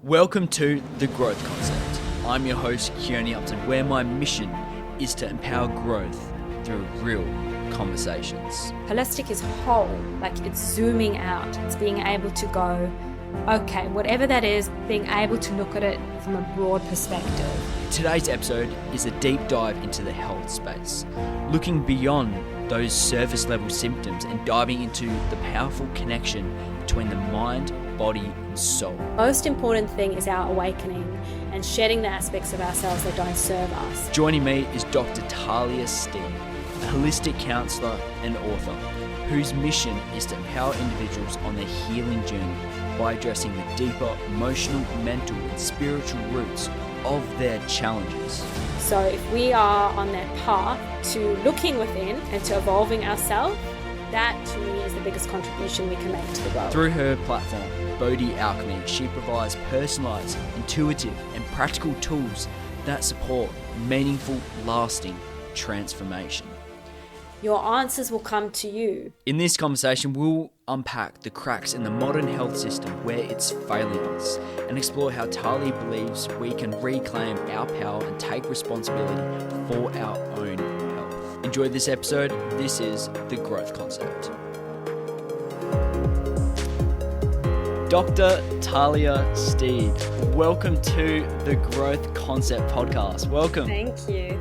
Welcome to The Growth Concept. I'm your host, Keone Upton, where my mission is to empower growth through real conversations. Holistic is whole, like it's zooming out. It's being able to go, okay, whatever that is, being able to look at it from a broad perspective. Today's episode is a deep dive into the health space, looking beyond those surface level symptoms and diving into the powerful connection between the mind, body, and soul. Most important thing is our awakening and shedding the aspects of ourselves that don't serve us. Joining me is Dr. Talia Steed, a holistic counsellor and author, whose mission is to empower individuals on their healing journey by addressing the deeper emotional, mental, and spiritual roots of their challenges. So if we are on that path to looking within and to evolving ourselves, that to me is the biggest contribution we can make to the world. Through her platform, BODI Alchemy, she provides personalised, intuitive, and practical tools that support meaningful, lasting transformation. Your answers will come to you. In this conversation, we'll unpack the cracks in the modern health system where it's failing us and explore how Talia believes we can reclaim our power and take responsibility for our own health. Enjoy this episode. This is The Growth Concept. Dr. Talia Steed, welcome to the Growth Concept podcast. Welcome. Thank you.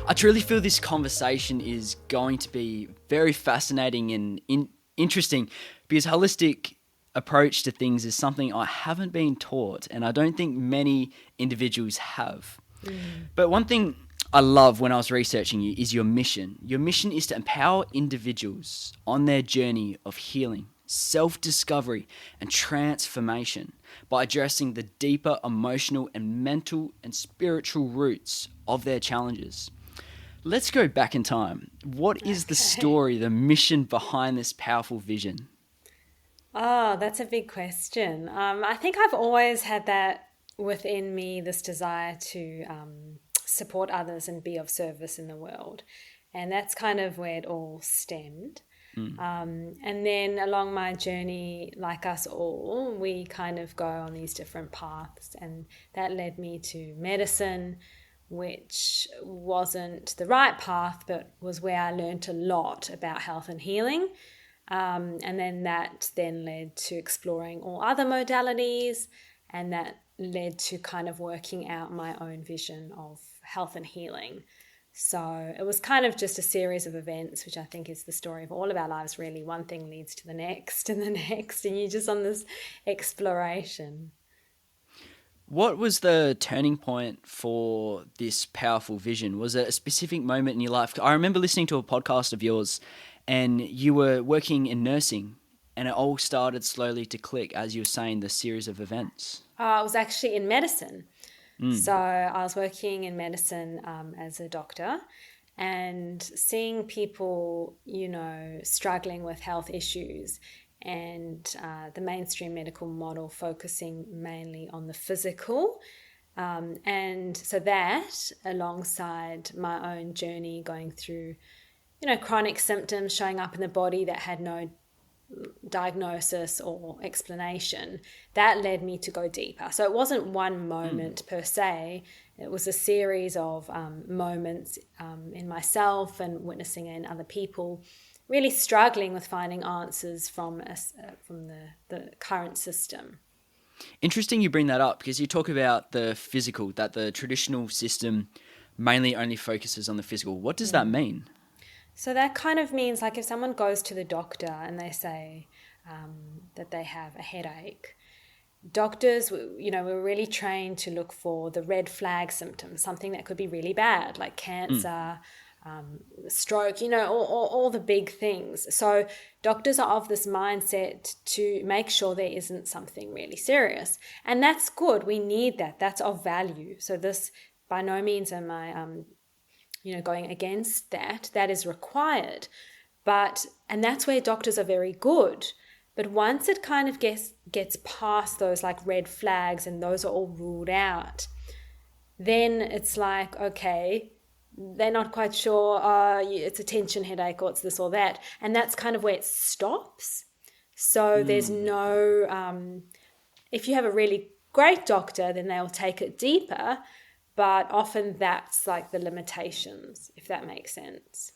I truly feel this conversation is going to be very fascinating and interesting because holistic approach to things is something I haven't been taught, and I don't think many individuals have. But one thing I love when I was researching you is your mission. Your mission is to empower individuals on their journey of healing, self-discovery, and transformation by addressing the deeper emotional and mental and spiritual roots of their challenges. Let's go back in time. What is the story, the mission behind this powerful vision? Oh, that's a big question. I think I've always had that within me, this desire to support others and be of service in the world. And that's kind of where it all stemmed. And then along my journey, like us all, we kind of go on these different paths. And that led me to medicine, which wasn't the right path, but was where I learned a lot about health and healing. And then that then led to exploring all other modalities, and that led to kind of working out my own vision of health and healing. So it was kind of just a series of events, which I think is the story of all of our lives, really. One thing leads to the next and the next, and you're just on this exploration. What was the turning point for this powerful vision? Was it a specific moment in your life? I remember listening to a podcast of yours and you were working in nursing and it all started slowly to click as you were saying the series of events. I was actually in medicine. So I was working in medicine as a doctor and seeing people, struggling with health issues, and the mainstream medical model focusing mainly on the physical. And so that, alongside my own journey going through, chronic symptoms showing up in the body that had no diagnosis or explanation, that led me to go deeper. So it wasn't one moment per se. It was a series of moments in myself and witnessing it in other people, really struggling with finding answers from the current system. Interesting you bring that up because you talk about the physical, that the traditional system mainly only focuses on the physical. What does that mean? So that kind of means, like, if someone goes to the doctor and they say that they have a headache, doctors, we're really trained to look for the red flag symptoms, something that could be really bad, like cancer, stroke, all the big things. So doctors are of this mindset to make sure there isn't something really serious. And that's good. We need that. That's of value. So this, by no means am I going against that. That is required. And that's where doctors are very good. But once it kind of gets past those like red flags and those are all ruled out, then it's like, okay, they're not quite sure, it's a tension headache or it's this or that. And that's kind of where it stops. So there's no if you have a really great doctor, then they'll take it deeper, but often that's like the limitations, if that makes sense.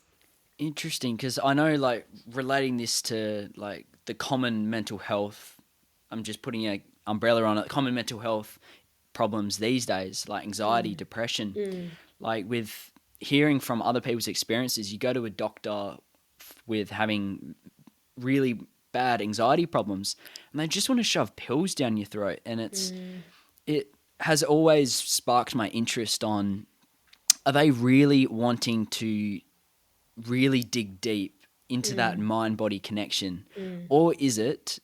Interesting, because I know, like, relating this to like the common mental health, I'm just putting an umbrella on it, common mental health problems these days, like anxiety, depression, like with hearing from other people's experiences, you go to a doctor with having really bad anxiety problems and they just want to shove pills down your throat. And it has always sparked my interest on, are they really wanting to really dig deep into that mind-body connection? Or is it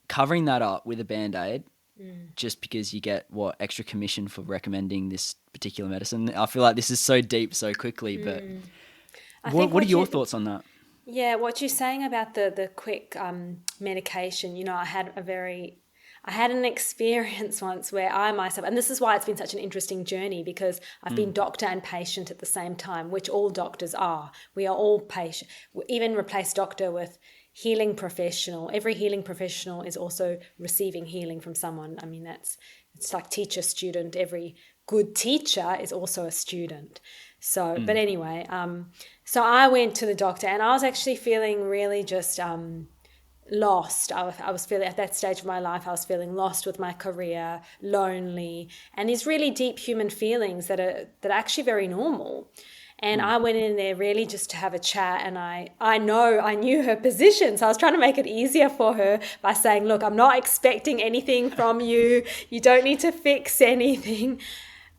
covering that up with a Band-Aid just because you get extra commission for recommending this particular medicine? I feel like this is so deep so quickly, but what are your thoughts on that? Yeah, what you're saying about the quick medication, you know, I had an experience once where I myself, and this is why it's been such an interesting journey, because I've been doctor and patient at the same time, which all doctors are. We are all patient. We even replace doctor with healing professional. Every healing professional is also receiving healing from someone. I mean, it's like teacher, student. Every good teacher is also a student. So, but anyway, so I went to the doctor and I was actually feeling really just lost. I was feeling, at that stage of my life, I was feeling lost with my career, lonely, and these really deep human feelings that are actually very normal. And I went in there really just to have a chat, and I knew her position, so I was trying to make it easier for her by saying, look, I'm not expecting anything from you. You don't need to fix anything.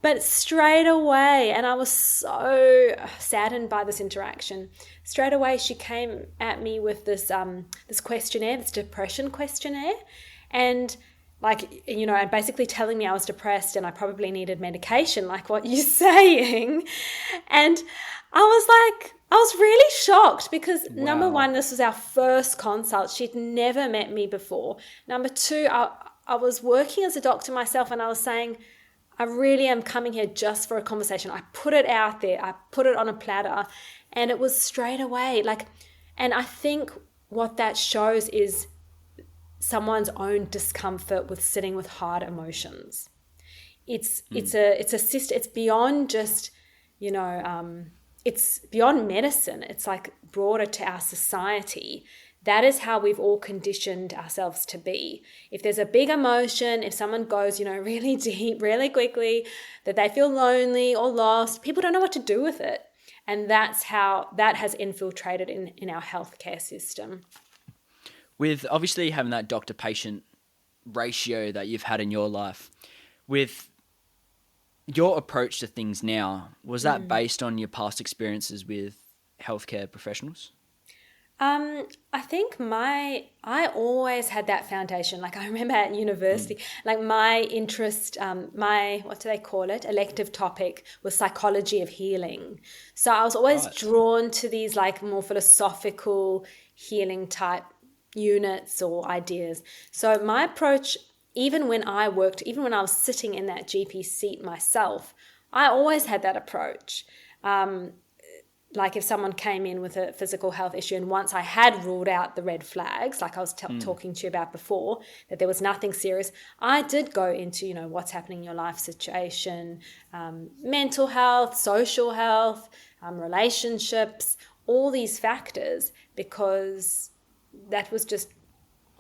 But straight away, and I was so saddened by this interaction, straight away she came at me with this questionnaire, this depression questionnaire, and like, you know, and basically telling me I was depressed and I probably needed medication, like what you're saying. And I was really shocked because number one, this was our first consult. She'd never met me before. Number two, I was working as a doctor myself, and I was saying, I really am coming here just for a conversation. I put it out there. I put it on a platter, and it was straight away. Like, and I think what that shows is someone's own discomfort with sitting with hard emotions. It's beyond just, you know, it's beyond medicine. It's like broader to our society. That is how we've all conditioned ourselves to be. If there's a big emotion, if someone goes, you know, really deep, really quickly, that they feel lonely or lost, people don't know what to do with it. And that's how that has infiltrated in our healthcare system. With obviously having that doctor-patient ratio that you've had in your life, with your approach to things now, was that based on your past experiences with healthcare professionals? I think I always had that foundation. Like I remember at university, like my interest, what do they call it? Elective topic was psychology of healing. So I was always drawn to these like more philosophical healing type units or ideas. So my approach, even when I was sitting in that GP seat myself, I always had that approach. Like if someone came in with a physical health issue, and once I had ruled out the red flags, like I was talking to you about before, that there was nothing serious, I did go into, you know, what's happening in your life situation, mental health, social health, relationships, all these factors, because that was just,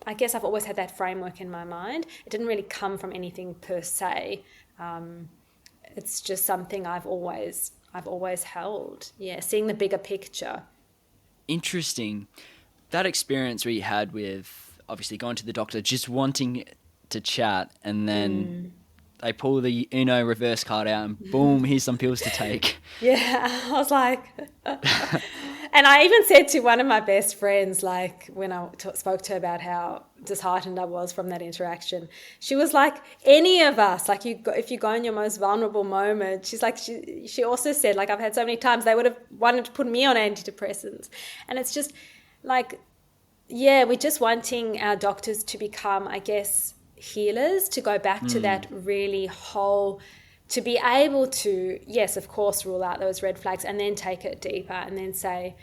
I guess I've always had that framework in my mind. It didn't really come from anything per se. It's just something I've always held. Yeah, seeing the bigger picture. Interesting. That experience where you had with obviously going to the doctor, just wanting to chat, and then they pull the Uno reverse card out and boom, here's some pills to take. Yeah, I was like... And I even said to one of my best friends, like when I spoke to her about how disheartened I was from that interaction, she was like, any of us, like if you go in your most vulnerable moment, she's like, she also said, like, I've had so many times they would have wanted to put me on antidepressants. And it's just like, yeah, we're just wanting our doctors to become, I guess, healers, to go back to that really whole... to be able to, yes, of course, rule out those red flags and then take it deeper and then say,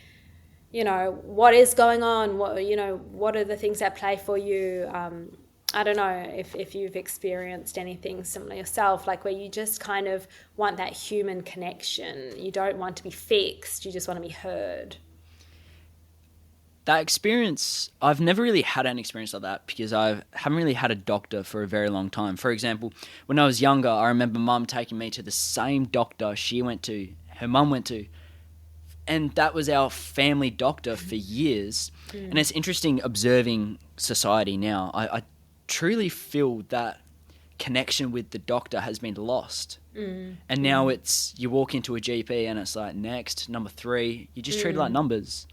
you know, what is going on? What are the things at play for you? I don't know if you've experienced anything similar yourself, like where you just kind of want that human connection. You don't want to be fixed. You just want to be heard. That experience, I've never really had an experience like that because I haven't really had a doctor for a very long time. For example, when I was younger, I remember mum taking me to the same doctor her mum went to, and that was our family doctor for years. And it's interesting observing society now. I truly feel that connection with the doctor has been lost. And now it's, you walk into a GP and it's like, next, number 3, you just treat it like numbers.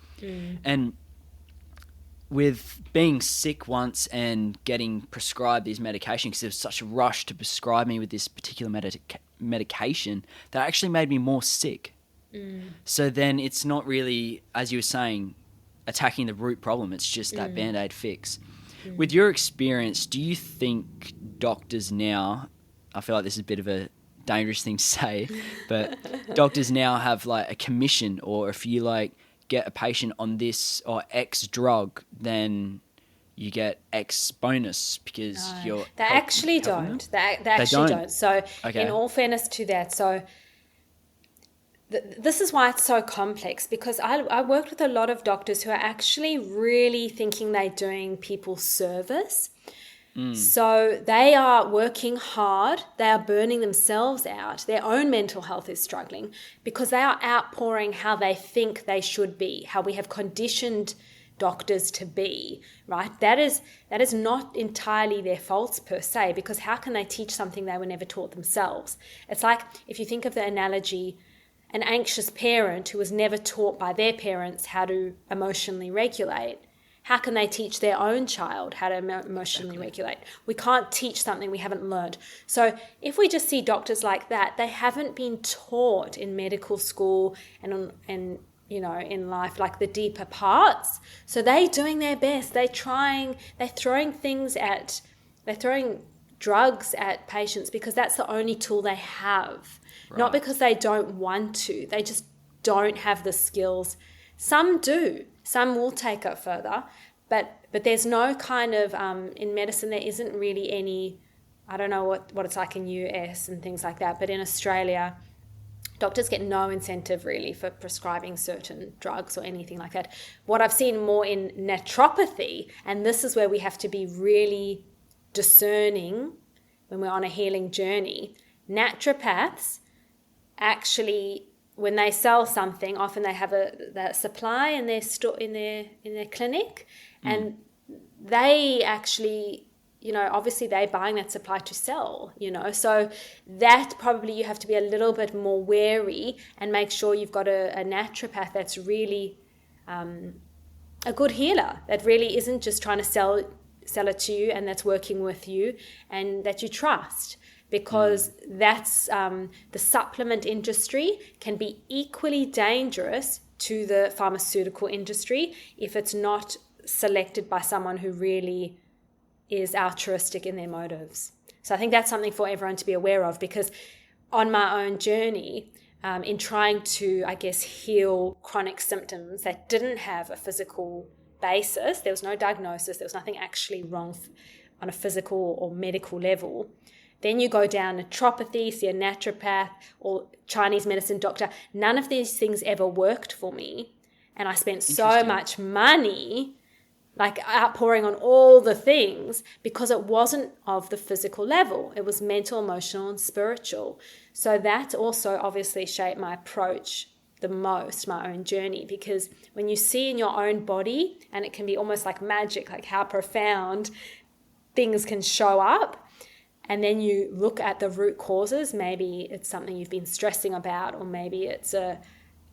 And with being sick once and getting prescribed these medications, because there was such a rush to prescribe me with this particular medication, that actually made me more sick. So then it's not really, as you were saying, attacking the root problem. It's just that Band-Aid fix. With your experience, do you think doctors now, I feel like this is a bit of a dangerous thing to say, but doctors now have like a commission, or if you like get a patient on this or X drug, then you get X bonus because you're... They actually don't. They actually don't. So in all fairness to that, so this is why it's so complex, because I worked with a lot of doctors who are actually really thinking they're doing people service. So they are working hard. They are burning themselves out. Their own mental health is struggling because they are outpouring how they think they should be, how we have conditioned doctors to be, right? That is not entirely their faults per se, because how can they teach something they were never taught themselves? It's like, if you think of the analogy, an anxious parent who was never taught by their parents how to emotionally regulate, how can they teach their own child how to emotionally regulate? We can't teach something we haven't learned. So if we just see doctors like that, they haven't been taught in medical school and you know, in life, like the deeper parts. So they're doing their best. They're throwing drugs at patients because that's the only tool they have. Right. Not because they don't want to. They just don't have the skills. Some do. Some will take it further. But there's no kind of, in medicine, there isn't really any, I don't know what it's like in US and things like that, but in Australia, doctors get no incentive really for prescribing certain drugs or anything like that. What I've seen more in naturopathy, and this is where we have to be really discerning when we're on a healing journey, naturopaths actually, when they sell something, often they have the supply in their store, in their clinic, and they actually, you know, obviously they're buying that supply to sell, you know, so that probably you have to be a little bit more wary and make sure you've got a naturopath that's really a good healer, that really isn't just trying to sell it to you, and that's working with you and that you trust. Because that's the supplement industry can be equally dangerous to the pharmaceutical industry if it's not selected by someone who really is altruistic in their motives. So I think that's something for everyone to be aware of, because on my own journey, in trying to, I guess, heal chronic symptoms that didn't have a physical basis, there was no diagnosis, there was nothing actually wrong on a physical or medical level. Then you go down naturopathy, see a naturopath or Chinese medicine doctor. None of these things ever worked for me. And I spent so much money, like outpouring on all the things, because it wasn't of the physical level. It was mental, emotional, and spiritual. So that also obviously shaped my approach the most, my own journey, because when you see in your own body, and it can be almost like magic, like how profound things can show up, and then you look at the root causes, maybe it's something you've been stressing about, or maybe it's a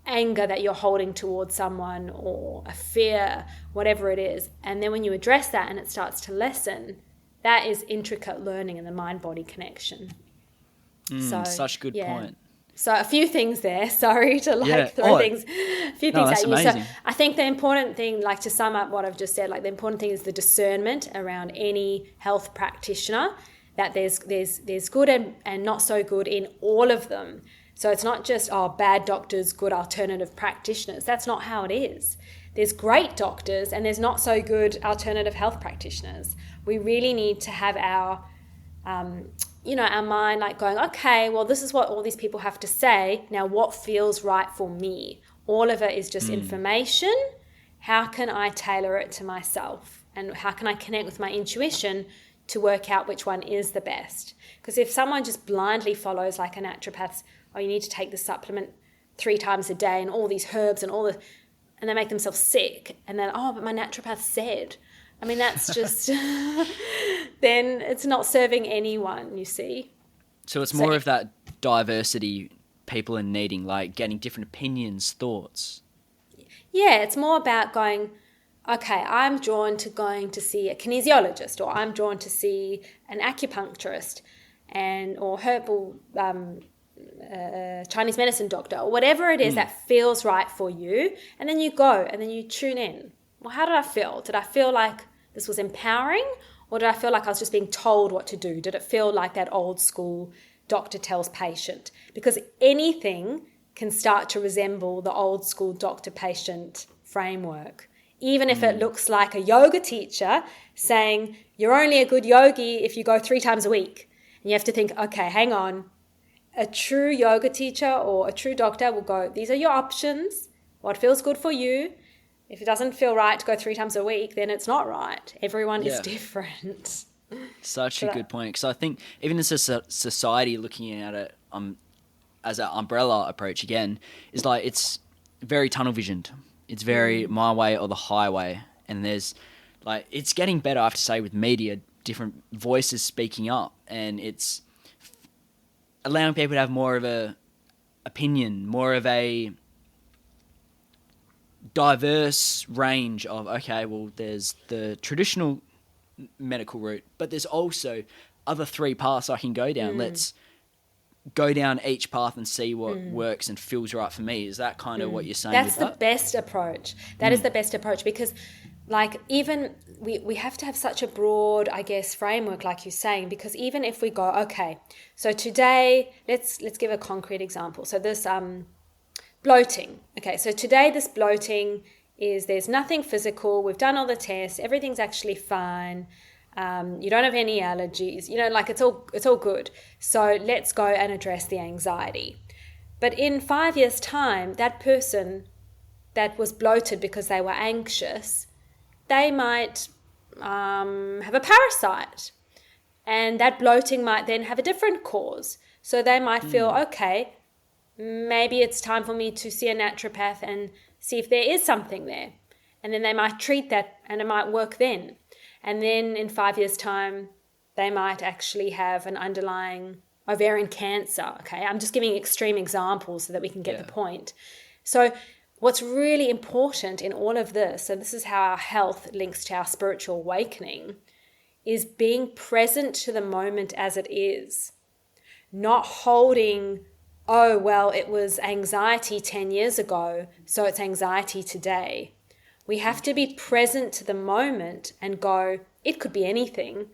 anger that you're holding towards someone, or a fear, whatever it is. And then when you address that and it starts to lessen, that is intricate learning in the mind-body connection. Such a good point. So a few things there. Sorry to throw a few things at you. Amazing. So I think the important thing, like to sum up what I've just said, like the important thing is the discernment around any health practitioner, that there's good and not so good in all of them. So it's not just, bad doctors, good alternative practitioners. That's not how it is. There's great doctors and there's not so good alternative health practitioners. we really need to have our our mind like going, okay, well, this is what all these people have to say. Now, what feels right for me? All of it is just information. How can I tailor it to myself? And how can I connect with my intuition to work out which one is the best? Because if someone just blindly follows like a naturopath's, oh, you need to take this supplement 3 times a day and all these herbs and and they make themselves sick, and then, oh, but my naturopath said. I mean, that's just, then it's not serving anyone, you see. So it's more of that diversity people are needing, like getting different opinions, thoughts. Yeah, it's more about going, okay, I'm drawn to going to see a kinesiologist, or I'm drawn to see an acupuncturist or herbal Chinese medicine doctor, or whatever it is that feels right for you. And then you go and then you tune in. Well, how did I feel? Did I feel like this was empowering, or did I feel like I was just being told what to do? Did it feel like that old school doctor tells patient? Because anything can start to resemble the old school doctor-patient framework. Even if it looks like a yoga teacher saying, you're only a good yogi if you go 3 times a week. And you have to think, okay, hang on. A true yoga teacher or a true doctor will go, these are your options. What feels good for you? If it doesn't feel right to go 3 times a week, then it's not right. Everyone is different. Such a good point. Because I think even as a society looking at it as an umbrella approach again, is like it's very tunnel visioned. It's very my way or the highway. And there's like, it's getting better, I have to say, with media, different voices speaking up. And it's allowing people to have more of a opinion, more of a diverse range of, okay, well, there's the traditional medical route, but there's also other 3 paths I can go down. Let's go down each path and see what works and feels right for me. Is that kind of what you're saying? That's the best approach. That is the best approach, because like even we have to have such a broad, I guess, framework, like you're saying, because even if we go, okay, so today, let's give a concrete example. So this bloating. Okay, so today this bloating is, there's nothing physical. We've done all the tests. Everything's actually fine. You don't have any allergies. Like it's all good. So let's go and address the anxiety. But in 5 years' time, that person that was bloated because they were anxious, they might have a parasite. And that bloating might then have a different cause. So they might feel, okay, maybe it's time for me to see a naturopath and see if there is something there. And then they might treat that and it might work then. And then in 5 years' time, they might actually have an underlying ovarian cancer. Okay, I'm just giving extreme examples so that we can get the point. So what's really important in all of this, and this is how our health links to our spiritual awakening, is being present to the moment as it is. Not holding, oh, well, it was anxiety 10 years ago, so it's anxiety today. We have to be present to the moment and go, it could be anything.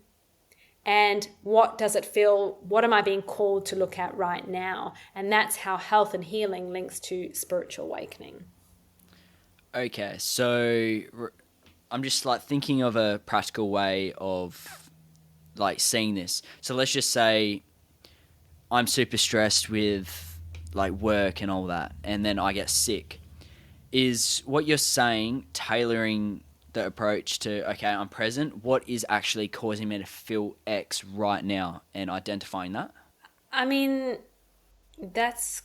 And what does it feel? What am I being called to look at right now? And that's how health and healing links to spiritual awakening. Okay, so I'm just like thinking of a practical way of like seeing this. So let's just say I'm super stressed with like work and all that, and then I get sick. Is what you're saying tailoring the approach to, okay, I'm present, what is actually causing me to feel X right now, and identifying that? I mean, that's,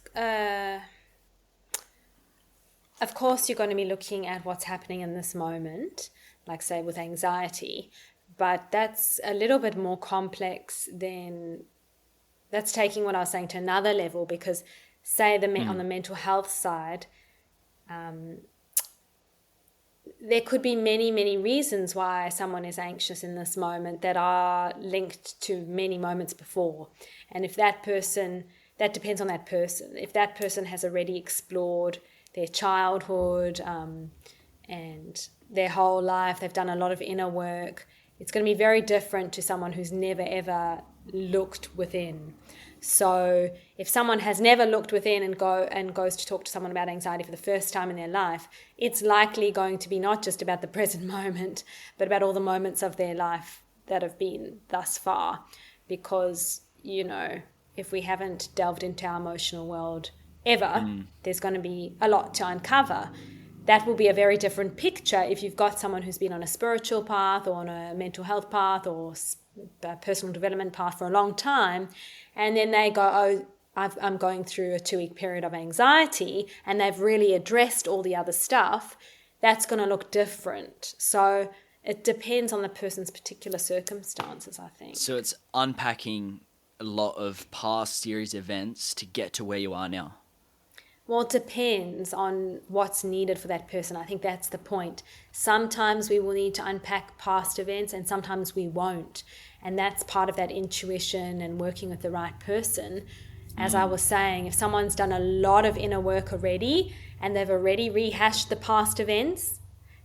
of course, you're going to be looking at what's happening in this moment, like say with anxiety, but that's a little bit more complex than, that's taking what I was saying to another level, because say on the mental health side, there could be many, many reasons why someone is anxious in this moment that are linked to many moments before. And if that person, that depends on that person. If that person has already explored their childhood and their whole life, they've done a lot of inner work, it's going to be very different to someone who's never, ever looked within. So if someone has never looked within and goes to talk to someone about anxiety for the first time in their life, it's likely going to be not just about the present moment, but about all the moments of their life that have been thus far, because, you know, if we haven't delved into our emotional world ever, there's going to be a lot to uncover. That will be a very different picture if you've got someone who's been on a spiritual path or on a mental health path or a personal development path for a long time, and then they go, oh, I'm going through a 2-week period of anxiety, and they've really addressed all the other stuff. That's going to look different. So it depends on the person's particular circumstances, I think. So it's unpacking a lot of past series events to get to where you are now. Well, it depends on what's needed for that person. I think that's the point. Sometimes we will need to unpack past events and sometimes we won't. And that's part of that intuition and working with the right person. As I was saying, if someone's done a lot of inner work already and they've already rehashed the past events,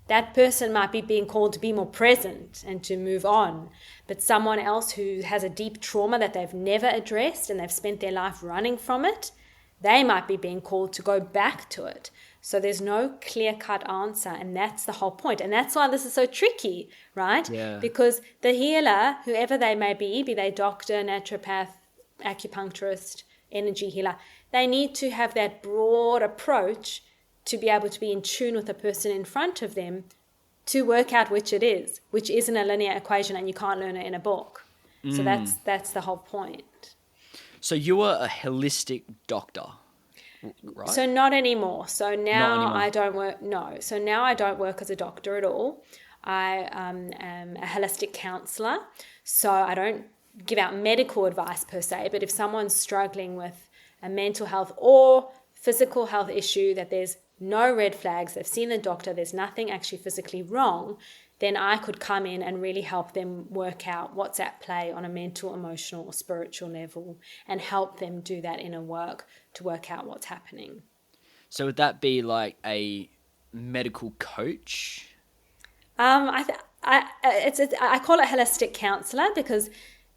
that person might be being called to be more present and to move on. But someone else who has a deep trauma that they've never addressed and they've spent their life running from it, they might be being called to go back to it. So there's no clear-cut answer, and that's the whole point. And that's why this is so tricky, right? Yeah. Because the healer, whoever they may be they doctor, naturopath, acupuncturist, energy healer, they need to have that broad approach to be able to be in tune with the person in front of them to work out which it is, which isn't a linear equation and you can't learn it in a book. So that's the whole point. So you were a holistic doctor, right? So not anymore. So now anymore. I don't work. No. So now I don't work as a doctor at all. I am a holistic counselor. So I don't give out medical advice per se, but if someone's struggling with a mental health or physical health issue, that there's no red flags, they've seen the doctor, there's nothing actually physically wrong, then I could come in and really help them work out what's at play on a mental, emotional, or spiritual level and help them do that inner work to work out what's happening. So would that be like a medical coach? I call it holistic counselor because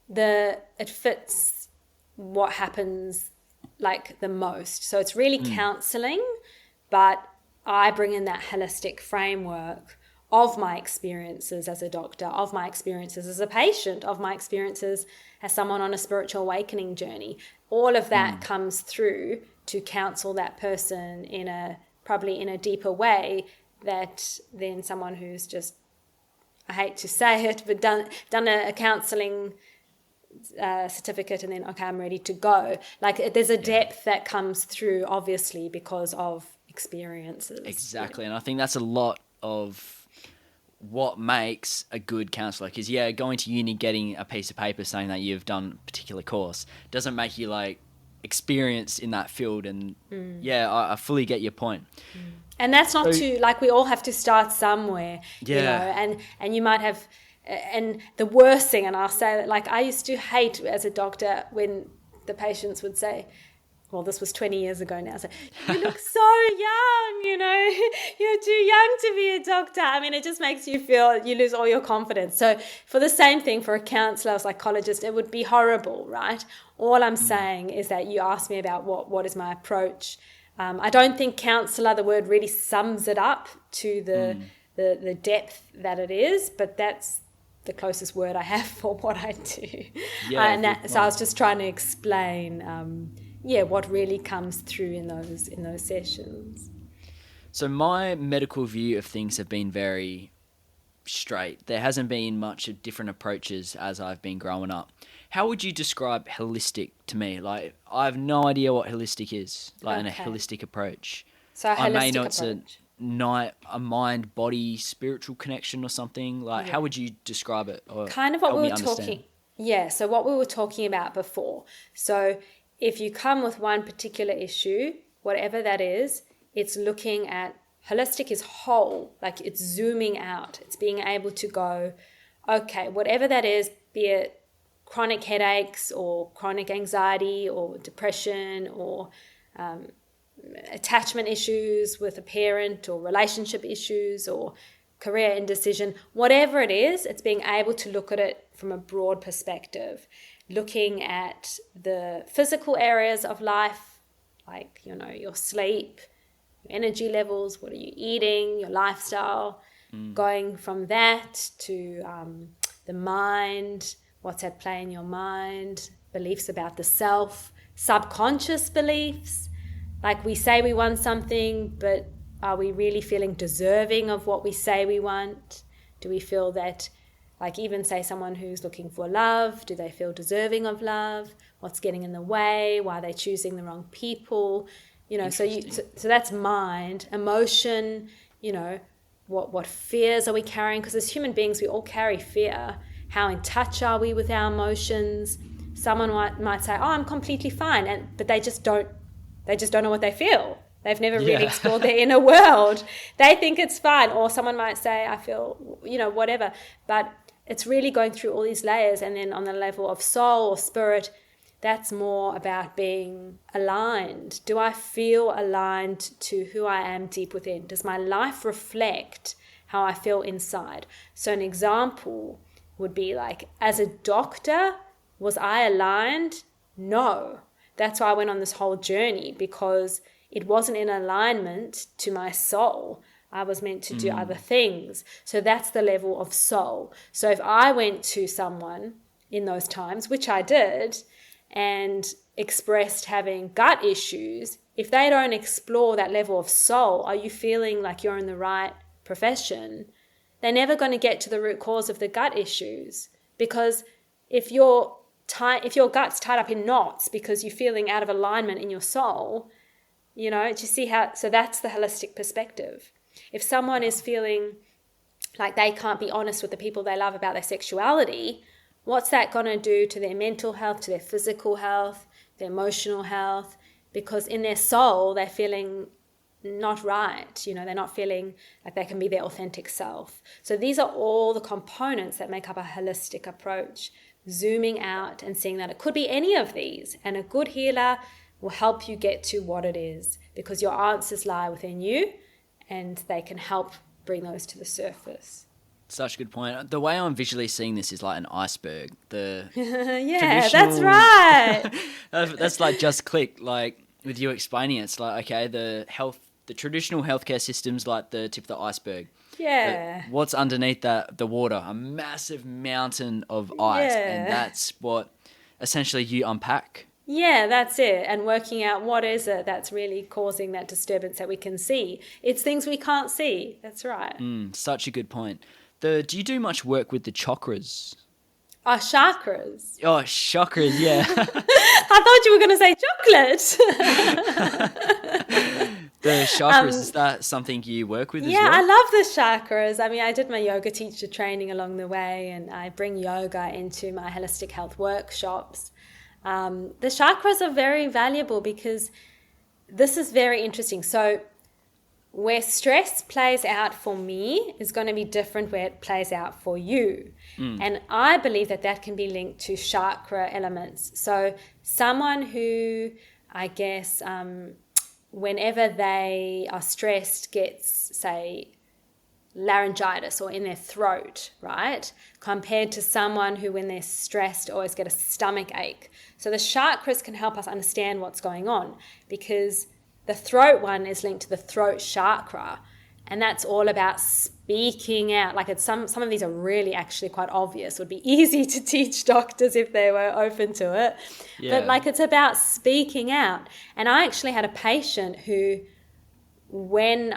it fits what happens like the most. So it's really counseling, but I bring in that holistic framework of my experiences as a doctor, of my experiences as a patient, of my experiences as someone on a spiritual awakening journey. All of that comes through to counsel that person probably in a deeper way that than someone who's just, I hate to say it, but done a counseling certificate and then, okay, I'm ready to go. Like there's a depth that comes through, obviously, because of experiences. Exactly. And I think that's a lot of what makes a good counsellor, because going to uni, getting a piece of paper saying that you've done a particular course doesn't make you like experienced in that field. And I fully get your point. And that's not we all have to start somewhere, you know, and you might have, and the worst thing, and I'll say that, like, I used to hate as a doctor when the patients would say, well, this was 20 years ago now, so you look so young, you know, you're too young to be a doctor. I mean, it just makes you feel, you lose all your confidence. So for the same thing, for a counselor or psychologist, it would be horrible, right? All I'm saying is that you asked me about what is my approach. I don't think counselor, the word really sums it up to the depth that it is, but that's the closest word I have for what I do. So I was just trying to explain what really comes through in those sessions. So my medical view of things have been very straight. There hasn't been much of different approaches as I've been growing up. How would you describe holistic to me? Like, I have no idea what holistic is, in a holistic approach. So I may know it's a mind, body, spiritual connection or something. Like, how would you describe it? Or kind of what we were talking. Yeah, so what we were talking about before. So if you come with one particular issue, whatever that is, it's looking at, holistic is whole, like it's zooming out. It's being able to go, okay, whatever that is, be it chronic headaches or chronic anxiety or depression or attachment issues with a parent or relationship issues or career indecision, whatever it is, it's being able to look at it from a broad perspective, looking at the physical areas of life, like, you know, your sleep, your energy levels, what are you eating, your lifestyle, going from that to the the mind, what's at play in your mind, beliefs about the self, subconscious beliefs. Like we say we want something, but are we really feeling deserving of what we say we want? Do we feel that, like even say someone who's looking for love, do they feel deserving of love? What's getting in the way? Why are they choosing the wrong people? So that's mind. Emotion, what fears are we carrying? Because as human beings, we all carry fear. How in touch are we with our emotions? Someone might say, I'm completely fine, but they just don't know what they feel. They've never really explored their inner world. They think it's fine. Or someone might say, I feel, whatever. But it's really going through all these layers. And then on the level of soul or spirit, that's more about being aligned. Do I feel aligned to who I am deep within? Does my life reflect how I feel inside? So an example would be like, as a doctor, was I aligned? No. That's why I went on this whole journey, because it wasn't in alignment to my soul. I was meant to do other things. So that's the level of soul. So if I went to someone in those times, which I did, and expressed having gut issues, if they don't explore that level of soul, are you feeling like you're in the right profession? They're never going to get to the root cause of the gut issues, because if your gut's tied up in knots because you're feeling out of alignment in your soul, do you see how? So that's the holistic perspective. If someone is feeling like they can't be honest with the people they love about their sexuality, what's that going to do to their mental health, to their physical health, their emotional health? Because in their soul, they're feeling not right. They're not feeling like they can be their authentic self. So these are all the components that make up a holistic approach, zooming out and seeing that it could be any of these. And a good healer will help you get to what it is, because your answers lie within you and they can help bring those to the surface. Such a good point. The way I'm visually seeing this is like an iceberg. Yeah, that's right. That's like just click. Like with you explaining it, it's like, okay, the traditional healthcare system's like the tip of the iceberg. Yeah. But what's underneath the water? A massive mountain of ice. Yeah. And that's what essentially you unpack. Yeah, that's it. And working out what is it that's really causing that disturbance that we can see. It's things we can't see. That's right. Such a good point. Do you do much work with the chakras? Oh, chakras. Oh, chakras, yeah. I thought you were going to say chocolate. The chakras, is that something you work with as well? Yeah, I love the chakras. I mean, I did my yoga teacher training along the way, and I bring yoga into my holistic health workshops. The chakras are very valuable because this is very interesting. So where stress plays out for me is going to be different where it plays out for you. And I believe that can be linked to chakra elements. So someone who, I guess, whenever they are stressed gets, say, laryngitis or in their throat, right? Compared to someone who, when they're stressed, always get a stomach ache. So the chakras can help us understand what's going on, because the throat one is linked to the throat chakra, and that's all about speaking out. Like some of these are really actually quite obvious. It would be easy to teach doctors if they were open to it. Yeah. But like it's about speaking out. And I actually had a patient who, when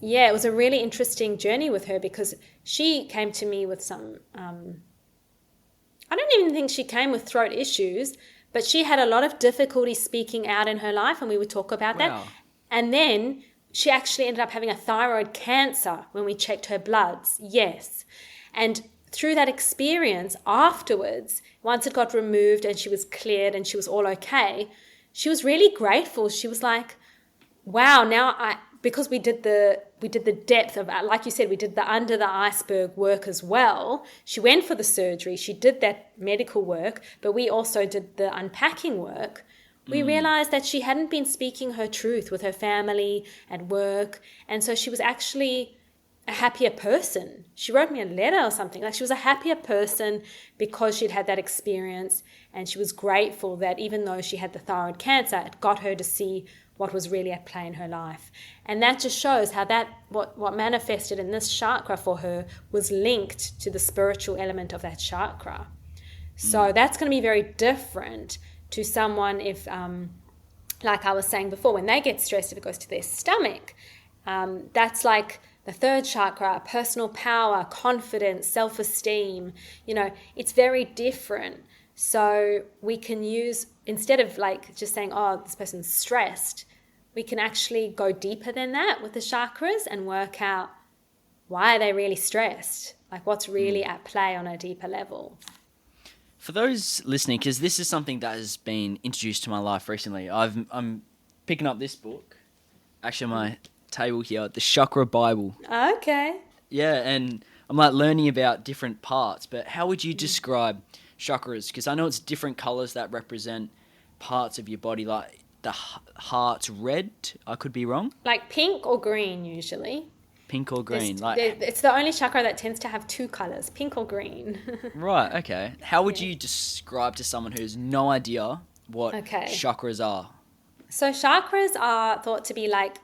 it was a really interesting journey with her, because she came to me with some, I don't even think she came with throat issues, but she had a lot of difficulty speaking out in her life, and we would talk about that. And then she actually ended up having a thyroid cancer when we checked her bloods. Yes. And through that experience afterwards, once it got removed and she was cleared and she was all okay, she was really grateful. She was like, wow, now because we did the depth of, like you said, we did the under the iceberg work as well. She went for the surgery. She did that medical work, but we also did the unpacking work. We realized that she hadn't been speaking her truth with her family at work. And so she was actually a happier person. She wrote me a letter or something. Like she was a happier person because she'd had that experience. And she was grateful that even though she had the thyroid cancer, it got her to see what was really at play in her life. And that just shows how that what manifested in this chakra for her was linked to the spiritual element of that chakra. So that's going to be very different to someone if, like I was saying before, when they get stressed, if it goes to their stomach, that's like the third chakra, personal power, confidence, self-esteem. It's very different. So we can use, instead of like just saying, oh, this person's stressed, we can actually go deeper than that with the chakras and work out why are they really stressed? Like what's really at play on a deeper level. For those listening, because this is something that has been introduced to my life recently, I'm picking up this book, actually on my table here, the Chakra Bible. Okay. Yeah, and I'm like learning about different parts, but how would you describe chakras? Because I know it's different colors that represent parts of your body, like the heart's red, I could be wrong. Like pink or green usually. Pink or green? It's the only chakra that tends to have two colors, pink or green. Right, okay. How would you describe to someone who has no idea what chakras are? So chakras are thought to be like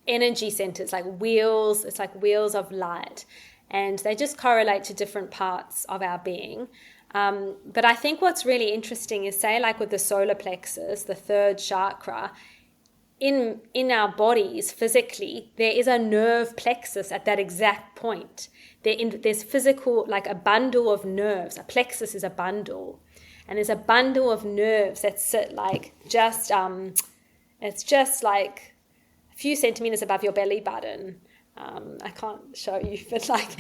energy centers, like wheels. It's like wheels of light. And they just correlate to different parts of our being. But I think what's really interesting is, say, like with the solar plexus, the third chakra, in our bodies physically, there is a nerve plexus at that exact point. There's physical, like a bundle of nerves. A plexus is a bundle. And there's a bundle of nerves that sit like just, it's just like a few centimeters above your belly button. I can't show you, but like,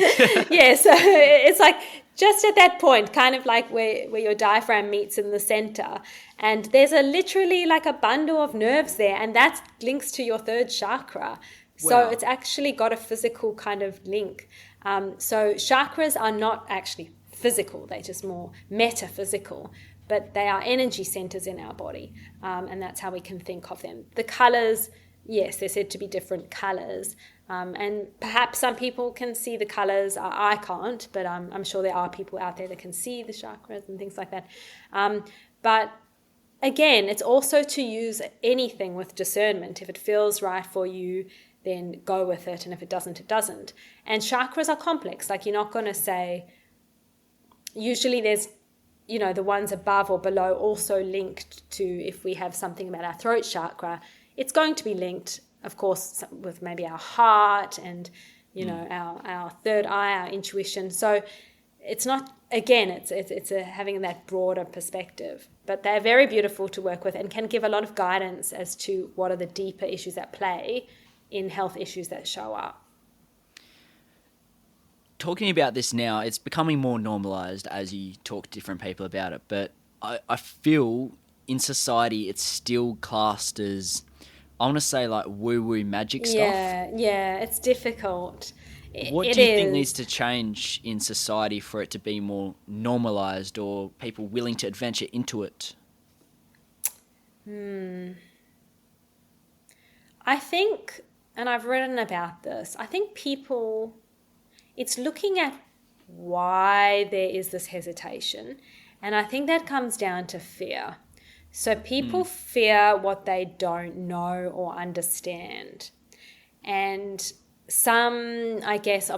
yeah, so it's like just at that point, kind of like where your diaphragm meets in the center. And there's literally like a bundle of nerves there, and that links to your third chakra. So it's actually got a physical kind of link. So chakras are not actually physical, they're just more metaphysical, but they are energy centers in our body. And that's how we can think of them. The colors, yes, they're said to be different colors. And perhaps some people can see the colors. I can't, but I'm sure there are people out there that can see the chakras and things like that. But again, it's also to use anything with discernment. If it feels right for you, then go with it. And if it doesn't, it doesn't. And chakras are complex. Like you're not going to say, usually there's, the ones above or below also linked to, if we have something about our throat chakra, it's going to be linked, of course, with maybe our heart and, our third eye, our intuition. So it's not, again, it's having that broader perspective. But they're very beautiful to work with and can give a lot of guidance as to what are the deeper issues at play in health issues that show up. Talking about this now, it's becoming more normalized as you talk to different people about it. But I feel in society it's still classed as, I want to say, like woo-woo magic stuff. Yeah, it's difficult. What do you think needs to change in society for it to be more normalized, or people willing to adventure into it? I think, and I've written about this, I think people, it's looking at why there is this hesitation. And I think that comes down to fear. So people fear what they don't know or understand. And some, I guess,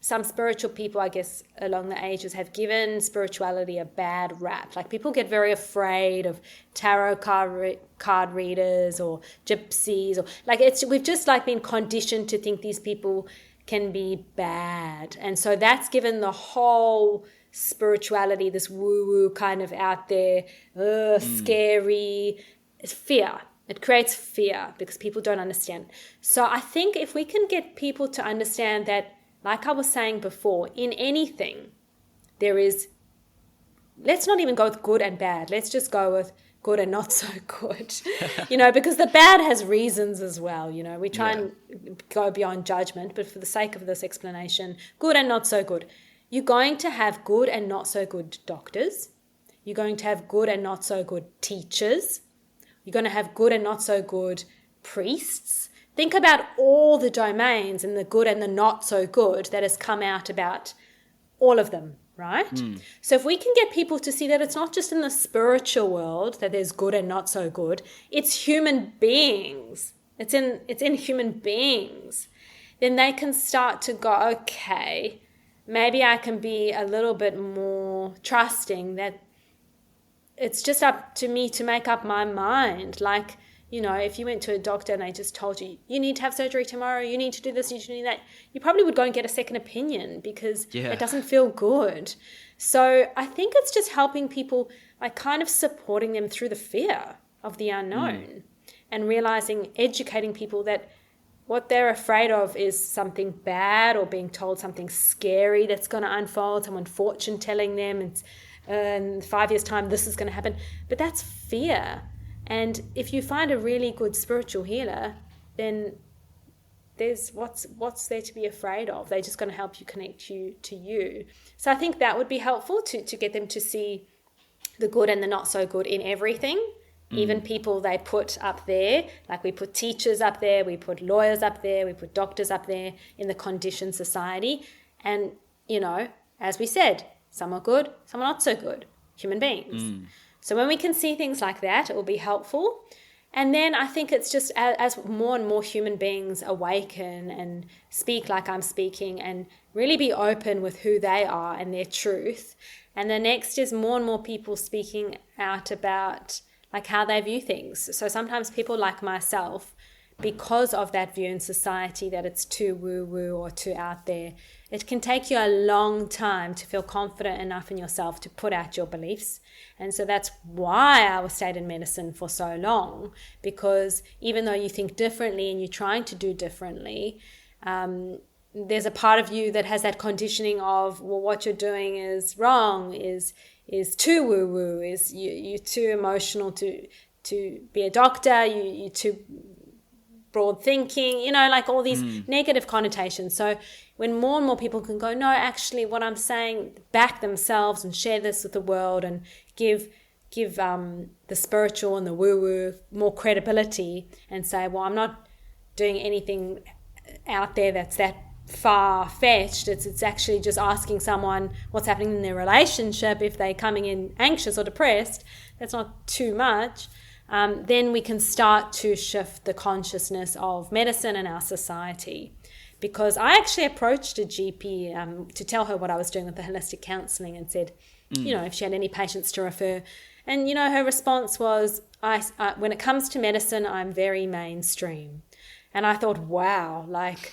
some spiritual people, I guess, along the ages have given spirituality a bad rap. Like people get very afraid of tarot card readers or gypsies, or like we've just like been conditioned to think these people can be bad. And so that's given the whole spirituality, this woo-woo kind of out there, scary, fear. It creates fear because people don't understand. So I think if we can get people to understand that, like I was saying before, in anything, there is, let's not even go with good and bad. Let's just go with good and not so good, because the bad has reasons as well. We try and go beyond judgment, but for the sake of this explanation, good and not so good. You're going to have good and not so good doctors. You're going to have good and not so good teachers. You're going to have good and not so good priests. Think about all the domains and the good and the not so good that has come out about all of them right? So if we can get people to see that it's not just in the spiritual world that there's good and not so good, it's human beings. It's in human beings. Then they can start to go, okay, maybe I can be a little bit more trusting that it's just up to me to make up my mind. Like, if you went to a doctor and they just told you, you need to have surgery tomorrow, you need to do this, you need to do that, you probably would go and get a second opinion because it doesn't feel good. So I think it's just helping people, like kind of supporting them through the fear of the unknown and realizing, educating people that what they're afraid of is something bad or being told something scary that's going to unfold, someone fortune telling them and in 5 years' time this is going to happen. But that's fear. And if you find a really good spiritual healer, then there's what's there to be afraid of? They're just going to help you connect you to you. So I think that would be helpful to get them to see the good and the not so good in everything. Even people they put up there, like we put teachers up there, we put lawyers up there, we put doctors up there in the conditioned society. And, as we said, some are good, some are not so good, human beings. So when we can see things like that, it will be helpful. And then I think it's just as more and more human beings awaken and speak like I'm speaking and really be open with who they are and their truth. And the next is more and more people speaking out about like how they view things. So sometimes people like myself, because of that view in society that it's too woo-woo or too out there, it can take you a long time to feel confident enough in yourself to put out your beliefs. And so that's why I stayed in medicine for so long, because even though you think differently and you're trying to do differently, there's a part of you that has that conditioning of, well, what you're doing is wrong, is too woo-woo, is you're too emotional to be a doctor, you're too broad thinking, like all these negative connotations. So when more and more people can go, no, actually what I'm saying, back themselves and share this with the world and give the spiritual and the woo-woo more credibility and say, well, I'm not doing anything out there that's that far-fetched. It's actually just asking someone what's happening in their relationship. If they're coming in anxious or depressed, that's not too much. Then we can start to shift the consciousness of medicine and our society. Because I actually approached a GP to tell her what I was doing with the holistic counselling and said, if she had any patients to refer. And, her response was, when it comes to medicine, I'm very mainstream. And I thought, wow, like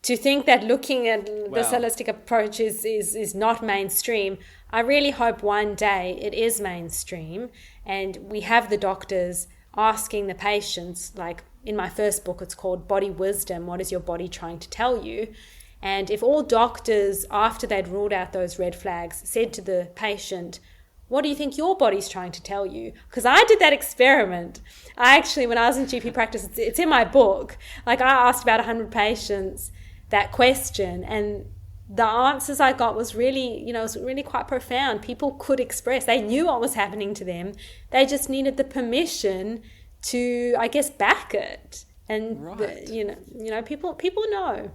to think that looking at this holistic approach is not mainstream. I really hope one day it is mainstream and we have the doctors asking the patients, like in my first book, it's called Body Wisdom, What is Your Body Trying to Tell You? And if all doctors, after they'd ruled out those red flags, said to the patient, what do you think your body's trying to tell you? Because I did that experiment. I actually, when I was in GP practice, it's in my book. Like I asked about 100 patients that question, and the answers I got was really, was really quite profound. People could express, they knew what was happening to them. They just needed the permission to, I guess, back it. And, people know.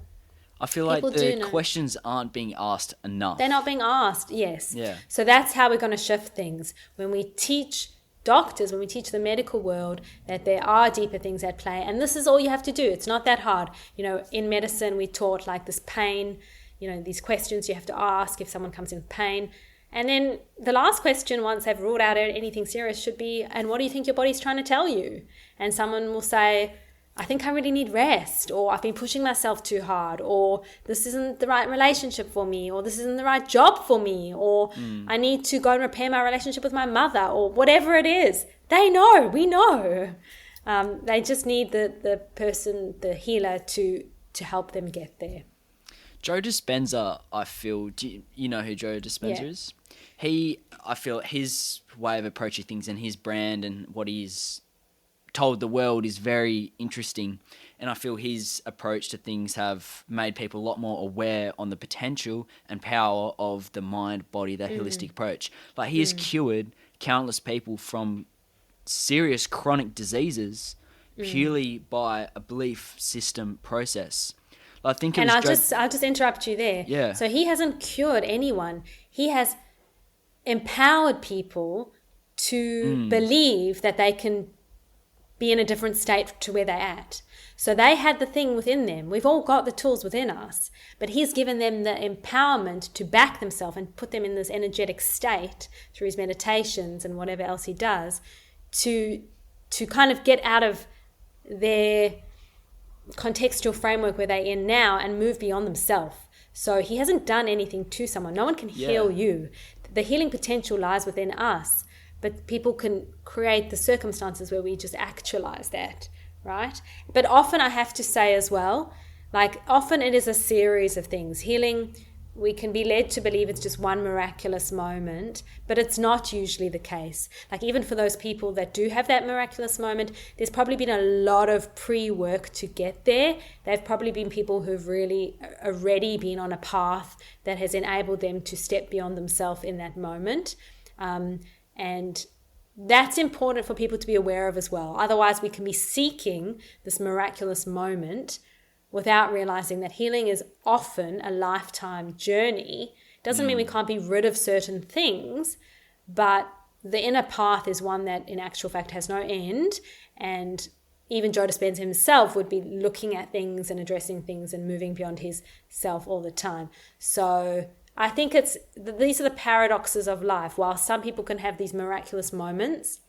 I feel like the questions aren't being asked enough. They're not being asked, yes. Yeah. So that's how we're going to shift things. When we teach doctors, when we teach the medical world that there are deeper things at play, and this is all you have to do. It's not that hard. In medicine, we taught like this pain, these questions you have to ask if someone comes in with pain. And then the last question, once they've ruled out anything serious, should be, and what do you think your body's trying to tell you? And someone will say, I think I really need rest, or I've been pushing myself too hard, or this isn't the right relationship for me, or this isn't the right job for me, or I need to go and repair my relationship with my mother, or whatever it is. They know, we know. They just need the person, the healer, to help them get there. Joe Dispenza, I feel, do you know who Joe Dispenza is? I feel his way of approaching things and his brand and what he's told the world is very interesting, and I feel his approach to things have made people a lot more aware on the potential and power of the mind, body, that holistic approach. Like he has cured countless people from serious chronic diseases purely by a belief system process. I think I'll just interrupt you there. Yeah. So he hasn't cured anyone. He has empowered people to believe that they can be in a different state to where they're at. So they had the thing within them. We've all got the tools within us, but he's given them the empowerment to back themselves and put them in this energetic state through his meditations and whatever else he does to kind of get out of their contextual framework where they're in now and move beyond themselves. So he hasn't done anything to someone. No one can heal you. The healing potential lies within us, but people can create the circumstances where we just actualize that, right? But often I have to say as well, like often it is a series of things. Healing, we can be led to believe it's just one miraculous moment, but it's not usually the case. Like even for those people that do have that miraculous moment, there's probably been a lot of pre-work to get there. They've probably been people who've really already been on a path that has enabled them to step beyond themselves in that moment. And that's important for people to be aware of as well. Otherwise, we can be seeking this miraculous moment without realizing that healing is often a lifetime journey. Doesn't mean we can't be rid of certain things, but the inner path is one that in actual fact has no end. And even Joe Dispenza himself would be looking at things and addressing things and moving beyond his self all the time. So I think these are the paradoxes of life. While some people can have these miraculous moments,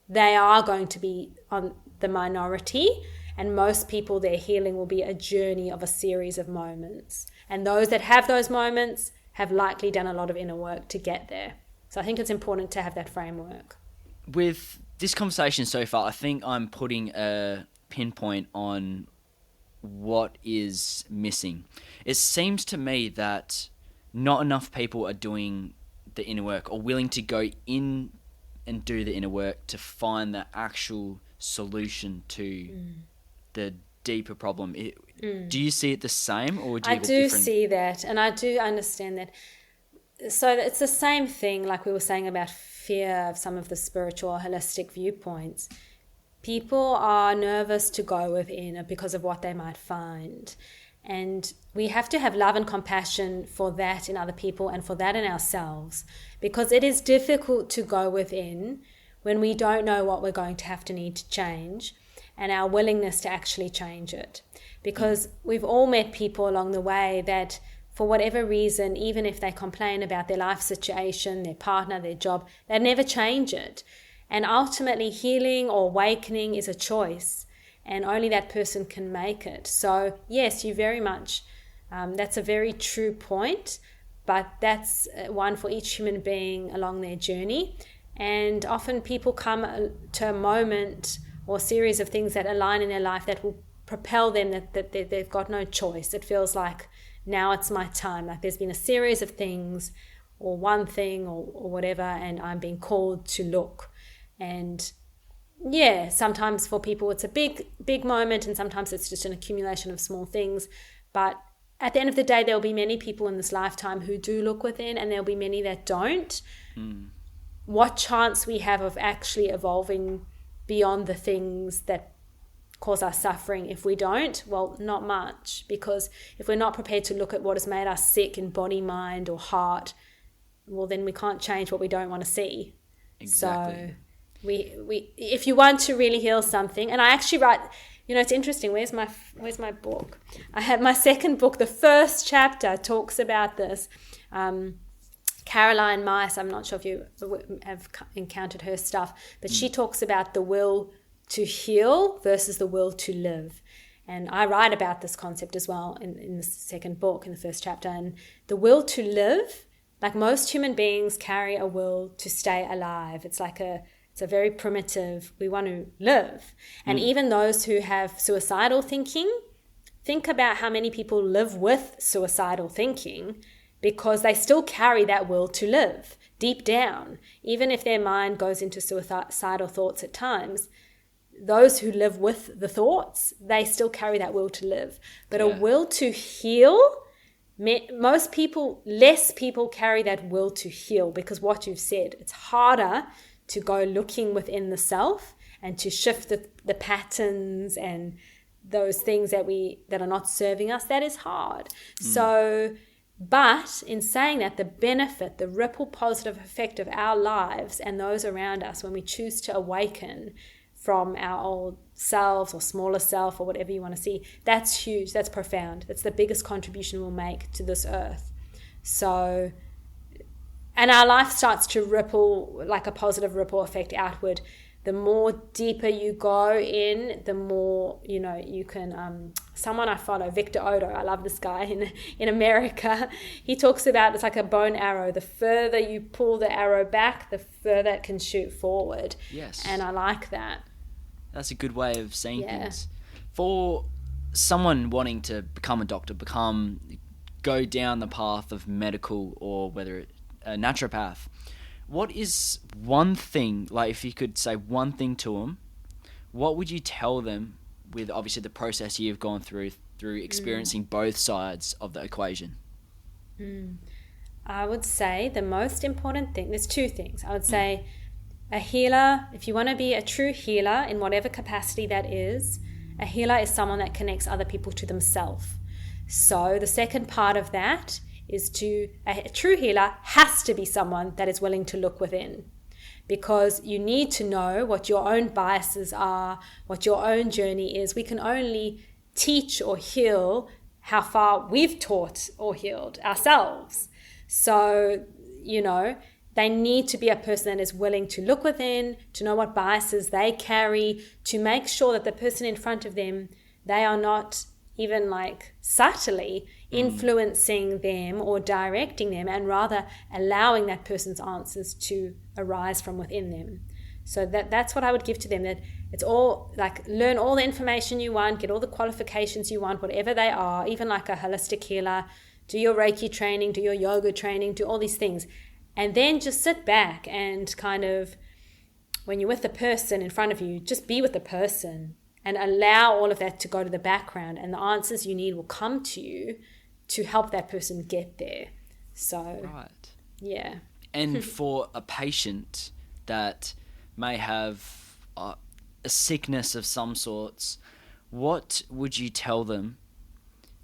they are going to be on the minority. And most people, their healing will be a journey of a series of moments. And those that have those moments have likely done a lot of inner work to get there. So I think it's important to have that framework. With this conversation so far, I think I'm putting a pinpoint on what is missing. It seems to me that not enough people are doing the inner work or willing to go in and do the inner work to find the actual solution to the deeper problem. Do you see it the same, or do you have a different... I do see that, and I do understand that. So it's the same thing like we were saying about fear of some of the spiritual holistic viewpoints. People are nervous to go within because of what they might find. And we have to have love and compassion for that in other people and for that in ourselves, because it is difficult to go within when we don't know what we're going to have to need to change and our willingness to actually change it. Because we've all met people along the way that for whatever reason, even if they complain about their life situation, their partner, their job, they never change it. And ultimately healing or awakening is a choice, and only that person can make it. So yes, you very much, that's a very true point, but that's one for each human being along their journey. And often people come to a moment or a series of things that align in their life that will propel them, that they've got no choice. It feels like now it's my time. Like there's been a series of things or one thing or whatever, and I'm being called to look. And yeah, sometimes for people it's a big moment, and sometimes it's just an accumulation of small things. But at the end of the day, there'll be many people in this lifetime who do look within, and there'll be many that don't. What chance we have of actually evolving beyond the things that cause us suffering if we don't? Well, not much, because if we're not prepared to look at what has made us sick in body, mind, or heart, well, then we can't change what we don't want to see. Exactly. So we if you want to really heal something, and I actually write, it's interesting, where's my book? I have my second book. The first chapter talks about this. Caroline Myss, I'm not sure if you have encountered her stuff, but she talks about the will to heal versus the will to live. And I write about this concept as well in the second book, in the first chapter. And the will to live, like most human beings carry a will to stay alive. It's a very primitive, we want to live. And even those who have suicidal thinking, think about how many people live with suicidal thinking, because they still carry that will to live deep down. Even if their mind goes into suicidal thoughts at times, those who live with the thoughts, they still carry that will to live. But a will to heal, less people carry that will to heal, because what you've said, it's harder to go looking within the self and to shift the patterns and those things that are not serving us. That is hard. So But in saying that, the benefit, the ripple positive effect of our lives and those around us when we choose to awaken from our old selves or smaller self or whatever you want to see, that's huge, that's profound. That's the biggest contribution we'll make to this earth. So, and our life starts to ripple like a positive ripple effect outward. The more deeper you go in, the more, you can, someone I follow, Victor Odo, I love this guy in America. He talks about it's like a bone arrow. The further you pull the arrow back, the further it can shoot forward. Yes. And I like that. That's a good way of seeing things. For someone wanting to become a doctor, go down the path of medical or whether it's a naturopath, what is one thing, like if you could say one thing to them, what would you tell them with obviously the process you've gone through experiencing both sides of the equation? I would say the most important thing, there's two things. I would say a healer, if you want to be a true healer in whatever capacity that is, a healer is someone that connects other people to themselves. So the second part of that is a true healer has to be someone that is willing to look within, because you need to know what your own biases are, what your own journey is. We can only teach or heal how far we've taught or healed ourselves. So, they need to be a person that is willing to look within, to know what biases they carry, to make sure that the person in front of them, they are not even like subtly influencing them or directing them, and rather allowing that person's answers to arise from within them. So that's what I would give to them, that it's all like learn all the information you want, get all the qualifications you want, whatever they are, even like a holistic healer, do your Reiki training, do your yoga training, do all these things. And then just sit back and kind of, when you're with the person in front of you, just be with the person and allow all of that to go to the background, and the answers you need will come to you to help that person get there. So, right. Yeah. And for a patient that may have a sickness of some sorts, what would you tell them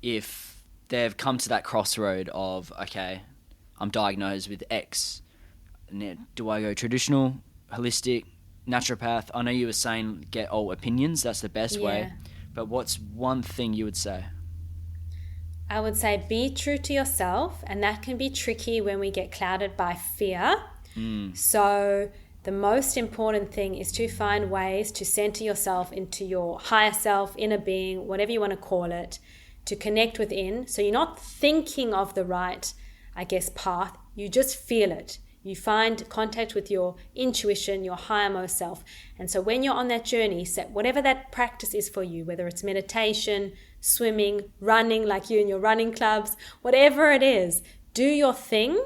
if they've come to that crossroad of, okay, I'm diagnosed with X. Now, do I go traditional, holistic, naturopath? I know you were saying get all opinions. That's the best way. But what's one thing you would say? I would say be true to yourself, and that can be tricky when we get clouded by fear. So the most important thing is to find ways to center yourself into your higher self, inner being, whatever you want to call it, to connect within. So you're not thinking of the right, path. You just feel it. You find contact with your intuition, your highermost self. And so when you're on that journey, set whatever that practice is for you, whether it's meditation, swimming, running, like you and your running clubs, whatever it is, do your thing.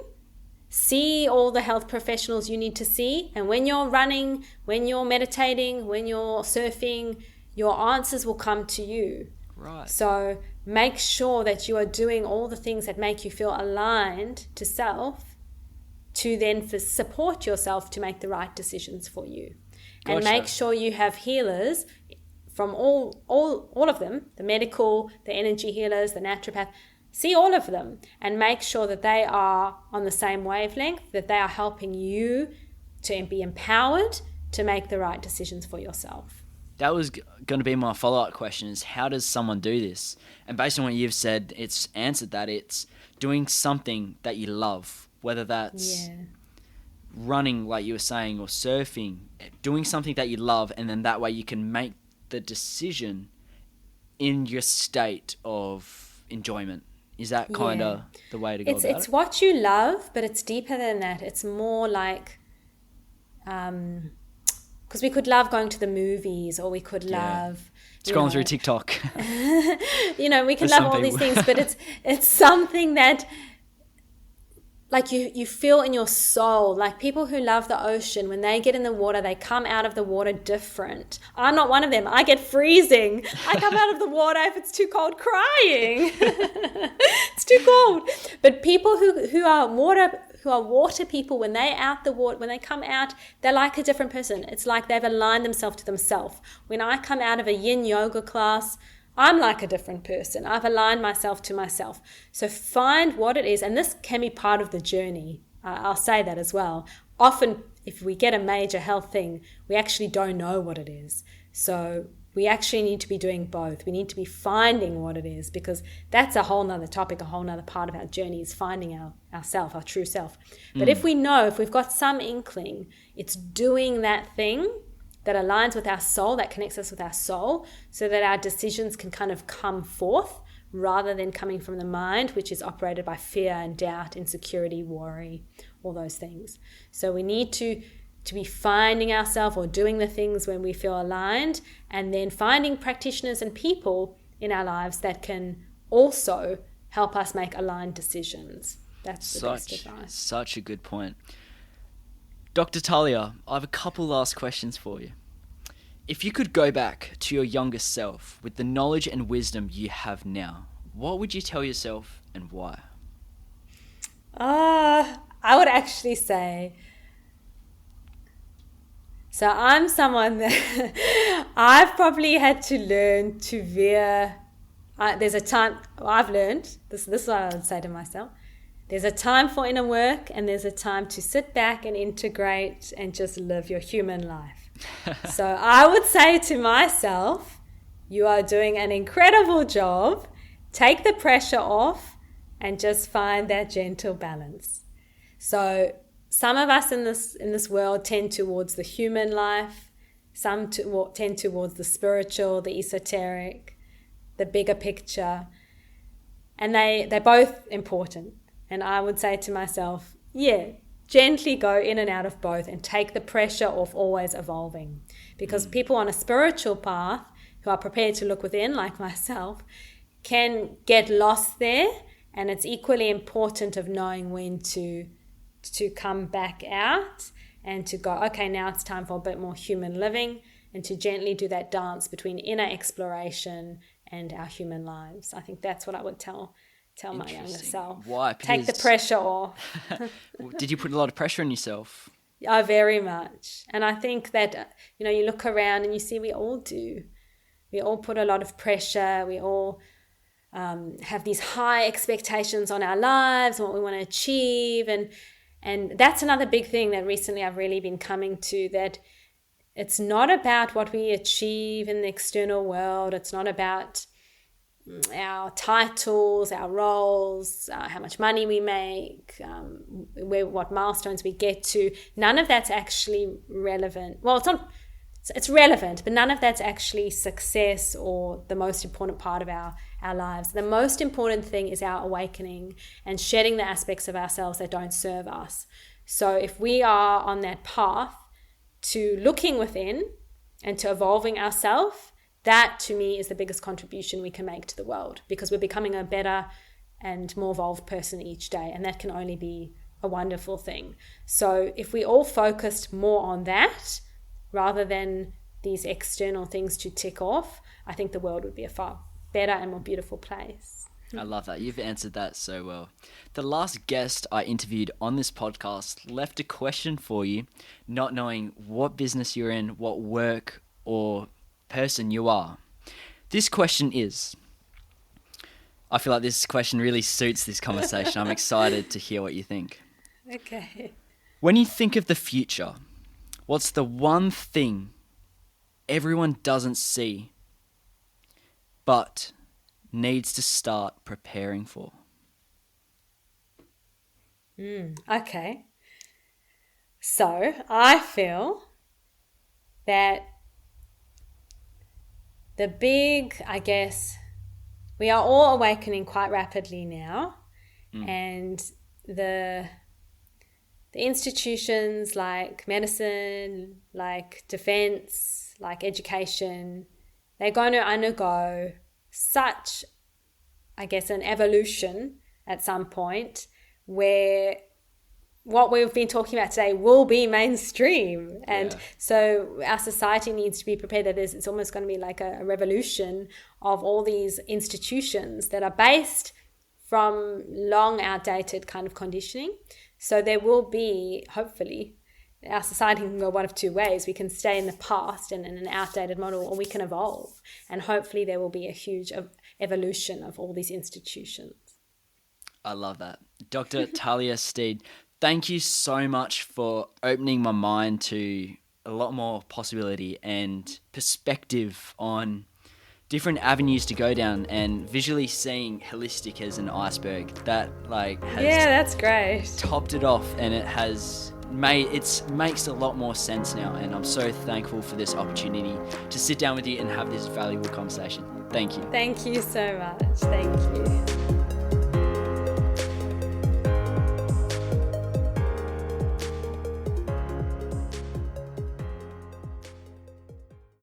See all the health professionals you need to see. And when you're running, when you're meditating, when you're surfing, your answers will come to you. Right. So make sure that you are doing all the things that make you feel aligned to self, to then support yourself to make the right decisions for you. Gotcha. And make sure you have healers from all of them, the medical, the energy healers, the naturopath. See all of them and make sure that they are on the same wavelength, that they are helping you to be empowered to make the right decisions for yourself. That was going to be my follow-up question, is how does someone do this? And based on what you've said, it's answered that. It's doing something that you love, whether that's running, like you were saying, or surfing, doing something that you love, and then that way you can make the decision in your state of enjoyment. Is that kind of the way to go about it? It's what you love, but it's deeper than that. It's more like... because we could love going to the movies, or we could love... Scrolling through TikTok. We can love all these things, but it's something that like you feel in your soul. Like people who love the ocean, when they get in the water, they come out of the water different. I'm not one of them. I get freezing. I come out of the water if it's too cold, crying. It's too cold. But people who are water people, when they come out, they're like a different person. It's like they've aligned themselves to themselves. When I come out of a yin yoga class, I'm like a different person. I've aligned myself to myself. So find what it is, and this can be part of the journey. I'll say that as well. Often, if we get a major health thing, we actually don't know what it is. So we actually need to be doing both. We need to be finding what it is, because that's a whole nother topic, a whole nother part of our journey is finding ourself, our true self. But if we know, if we've got some inkling, it's doing that thing that aligns with our soul, that connects us with our soul, so that our decisions can kind of come forth rather than coming from the mind, which is operated by fear and doubt, insecurity, worry, all those things. So we need to be finding ourselves or doing the things when we feel aligned, and then finding practitioners and people in our lives that can also help us make aligned decisions. That's the best advice. Such a good point. Dr. Talia, I have a couple last questions for you. If you could go back to your younger self with the knowledge and wisdom you have now, what would you tell yourself and why? I would actually say, so I'm someone that I've probably had to learn to veer. There's a time, I've learned, this is what I would say to myself. There's a time for inner work, and there's a time to sit back and integrate and just live your human life. So I would say to myself, you are doing an incredible job. Take the pressure off and just find that gentle balance. So some of us in this world tend towards the human life. Some tend towards the spiritual, the esoteric, the bigger picture. And they're both important. And I would say to myself, gently go in and out of both and take the pressure off always evolving. Because people on a spiritual path who are prepared to look within, like myself, can get lost there. And it's equally important of knowing when to come back out and to go, okay, now it's time for a bit more human living, and to gently do that dance between inner exploration and our human lives. I think that's what I would tell my younger self. Why? Take the pressure off. Did you put a lot of pressure on yourself? Oh, very much. And I think that, you look around and you see we all do. We all put a lot of pressure. We all have these high expectations on our lives and what we want to achieve. And that's another big thing that recently I've really been coming to, that it's not about what we achieve in the external world. It's not about our titles, our roles, how much money we make, what milestones we get to. None of that's actually relevant. Well, it's relevant, but none of that's actually success or the most important part of our lives. The most important thing is our awakening and shedding the aspects of ourselves that don't serve us. So if we are on that path to looking within and to evolving ourselves, that to me is the biggest contribution we can make to the world, because we're becoming a better and more evolved person each day, and that can only be a wonderful thing. So if we all focused more on that rather than these external things to tick off, I think the world would be a far better and more beautiful place. I love that. You've answered that so well. The last guest I interviewed on this podcast left a question for you, not knowing what business you're in, what work or person you are. This question is, I feel like this question really suits this conversation. I'm excited to hear what you think. Okay. When you think of the future, what's the one thing everyone doesn't see but needs to start preparing for? Okay. So I feel that the big, we are all awakening quite rapidly now, and the institutions like medicine, like defense, like education, they're going to undergo such, an evolution at some point where what we've been talking about today will be mainstream. And so our society needs to be prepared that it's almost going to be like a revolution of all these institutions that are based from long outdated kind of conditioning. So there will be, hopefully, our society can go one of two ways. We can stay in the past and in an outdated model, or we can evolve. And hopefully there will be a huge evolution of all these institutions. I love that. Dr. Talia Steed, thank you so much for opening my mind to a lot more possibility and perspective on different avenues to go down, and visually seeing holistic as an iceberg that has that's great, topped it off, and it makes a lot more sense now, and I'm so thankful for this opportunity to sit down with you and have this valuable conversation. Thank you. Thank you so much. Thank you.